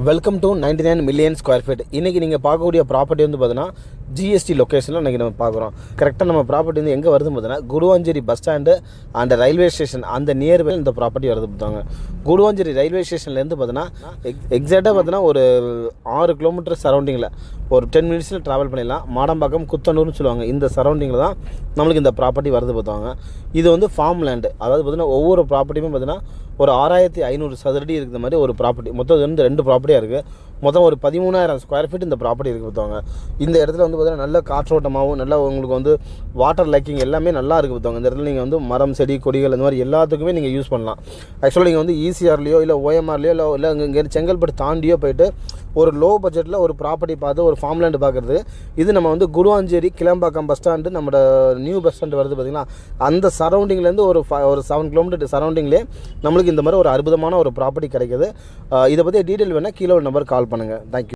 Welcome to 99 million square feet. இன்றைக்கி நீங்கள் பார்க்கக்கூடிய ப்ராப்பர்ட்டி வந்து பார்த்தீங்கன்னா ஜிஎஸ்டி லொக்கேஷனில் இன்றைக்கி நம்ம பார்க்குறோம். கரெக்டாக நம்ம ப்ராப்பர்ட்டி வந்து எங்கே வருதுன்னு பார்த்தீங்கன்னா Guduvancheri bus stand and railway station அந்த நியர்பை இந்த ப்ராப்பர்ட்டி வருது பார்த்தாங்க. குடுவாஞ்சேரி ரயில்வே ஸ்டேஷன்லேருந்து பார்த்தீங்கன்னா எக்ஸாக்டாக பார்த்தீங்கன்னா ஒரு 6 கிலோமீட்டர் சரௌண்டிங்கில் ஒரு 10 மினிட்ஸில் ட்ராவல் பண்ணிடலாம். மாடம்பாக்கம் குத்தனூர்னு சொல்லுவாங்க. இந்த சரௌண்டிங்கில் தான் நம்மளுக்கு இந்த ப்ராப்பர்ட்டி வருது பார்த்தாங்க. இது வந்து ஃபார்ம் லேண்டு, அதாவது பார்த்தீங்கன்னா ஒவ்வொரு ப்ராப்பர்ட்டியுமே பார்த்தீங்கன்னா ஒரு 6500 சதுரடி இருக்கிற மாதிரி ஒரு ப்ராப்பர்ட்டி. மொத்தம் வந்து 2 ப்ராப்பர்ட்டியாக இருக்குது. மொத்தம் ஒரு 13,000 ஸ்கொயர் ஃபீட் இந்த ப்ராப்பர்ட்டி இருக்குது பார்த்தாங்க. இந்த இடத்துல வந்து பார்த்தீங்கன்னா நல்ல காற்றோட்டமாகவும் நல்ல உங்களுக்கு வந்து வாட்டர் லைக்கிங் எல்லாமே நல்லா இருக்குது பார்த்தாங்க. இந்த இடத்துல நீங்கள் வந்து மரம் செடி கொடிகள் இந்த மாதிரி எல்லாத்துக்குமே நீங்கள் யூஸ் பண்ணலாம். ஆக்சுவலாக நீங்கள் வந்து ஈசிஆர்லையோ இல்லை ஓஎம்ஆர்லையோ இல்லை இங்கே செங்கல்பட்டு தாண்டியோ போய்ட்டு ஒரு லோ பட்ஜெட்டில் ஒரு ப்ராப்பர்ட்டி பார்த்து ஒரு ஃபார்ம் லேண்டு பார்க்குறது. இது நம்ம வந்து குடுவாஞ்சேரி கிளம்பாக்கம் பஸ் ஸ்டாண்டு நம்மளோட நியூ பஸ் ஸ்டாண்டு வருது பார்த்திங்கன்னா அந்த சரௌண்டிங்லேருந்து ஒரு 7 கிலோமீட்டர் சரௌண்டிங்லேயே நம்மளுக்கு இந்த மாதிரி ஒரு அற்புதமான ஒரு ப்ராப்பர்ட்டி கிடைக்கிது. இதை பற்றி டீட்டெயில் வேணால் கீழே ஒரு நம்பர் கால் பண்ணுங்கள். தேங்க்யூ.